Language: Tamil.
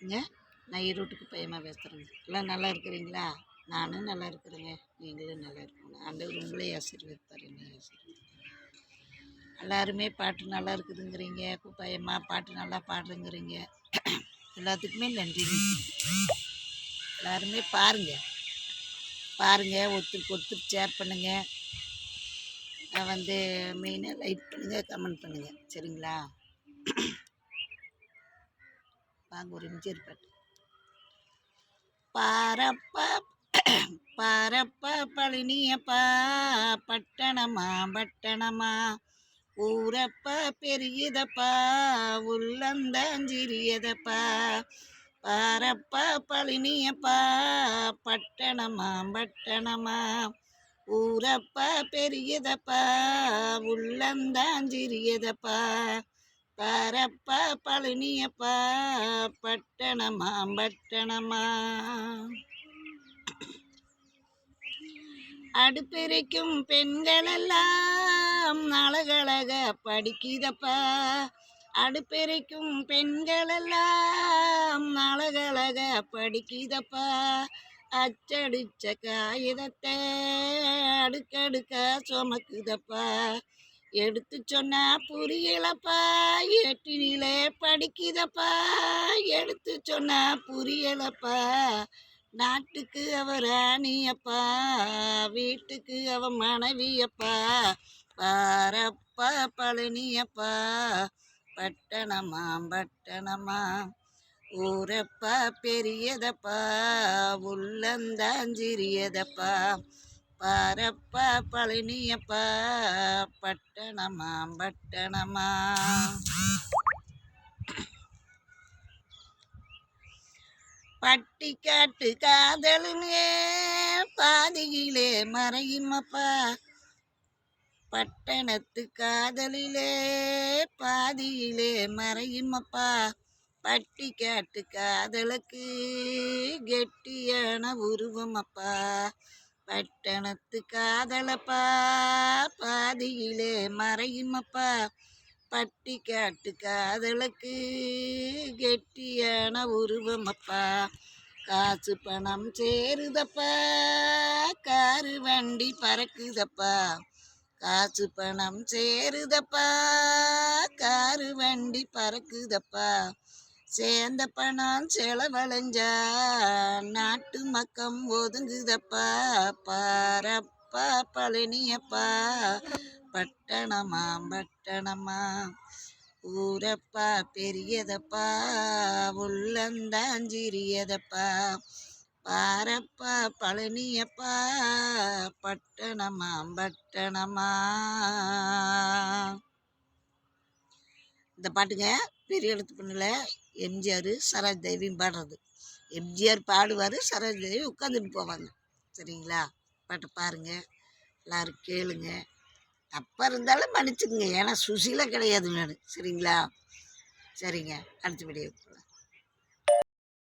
வணக்கங்க. நான் ஈரோட்டுக்கு பையமாக பேசுகிறேங்க. எல்லாம் நல்லா இருக்கிறீங்களா? நானும் நல்லா இருக்கிறேங்க. நீங்களும் நல்லா இருக்கணும். ஆண்டவர் உங்களே ஆசீர்வதிப்பார், என்னை ஆசீர்வதிப்பார். எல்லாருமே பாட்டு நல்லா இருக்குதுங்கிறீங்க. பையமா பாட்டு நல்லா பாடுறேங்கிறீங்க. எல்லாத்துக்குமே நன்றிங்க. எல்லாருமே பாருங்கள் ஒருத்தருக்கு ஒருத்தர் ஷேர் பண்ணுங்கள். மெயினாக லைக் பண்ணுங்கள், கமெண்ட் பண்ணுங்கள். சரிங்களா? வாங்க ஒரு எம்ஜிஆர் பாட்டு. பாரப்ப பழனியப்பா, பட்டணமா ஊரப்ப பெரியதப்பா, உள்ளந்தாஞ்சிரியதப்பா. பாரப்ப பழனியப்பா, பட்டணமா ஊரப்ப பெரியதப்பா, உள்ளந்தாஞ்சிரியதப்பா. பாரப்ப பழனியப்பா, பட்டணமா அடுப்பெரைக்கும் பெண்களெல்லாம் அழகழக படிக்குதப்பா. அடுப்பெரைக்கும் பெண்களெல்லாம் அழகழக படிக்குதப்பா. அச்சடிச்ச காகிதத்தை அடுக்கடுக்க சுமக்குதப்பா. எடுத்து சொன்னா புரியலப்பா, எட்டினிலே படிக்குதப்பா. எடுத்து சொன்னா புரியலப்பா, நாட்டுக்கு அவ ராணியப்பா, வீட்டுக்கு அவ மனைவியப்பா. பாரப்பா பழனியப்பா, பட்டணமா ஊரப்பா பெரியதப்பா, உள்ளந்தாஞ்சிரியதப்பா. பாரப்பா பழனியப்பா, பட்டணமா பட்டிக்காட்டு காதலுங்க பாதியிலே மறையுமப்பா. பட்டணத்து காதலிலே பாதியிலே மறையுமப்பா. பட்டிக்காட்டு காதலுக்கு கெட்டியான உருவமப்பா. பட்டணத்து காதலப்பா பாதியிலே மறையுமப்பா. பட்டிக்காட்டு காதலுக்கு கெட்டியான உருவமப்பா. காசு பணம் சேருதப்பா, காரு வண்டி பறக்குதப்பா. காசு பணம் சேருதப்பா, காரு வண்டி பறக்குதப்பா. சேர்ந்த பணம் செலவழிஞ்சா நாட்டு மக்கம் ஒதுங்குதப்பா. பாரப்பா பழனியப்பா, பட்டணமா ஊரப்பா பெரியதப்பா, உள்ளந்தாஞ்சிரியதப்பா. பாரப்பா பழனியப்பா, பட்டணமா. இந்த பாட்டுங்க பெரிய எழுத்து பொண்ணுல எம்ஜிஆர் சரோஜ் தேவியும் பாடுறது. எம்ஜிஆர் பாடுவார், சரோஜ் தேவி உட்காந்துட்டு போவாங்க. சரிங்களா? பாட்டு பாருங்க, எல்லாரும் கேளுங்க. தப்பாக இருந்தாலும் மன்னிச்சுக்குங்க, ஏன்னா சுசிலாம் கிடையாது நான். சரிங்களா? சரிங்க, அடுத்த வீடியோ.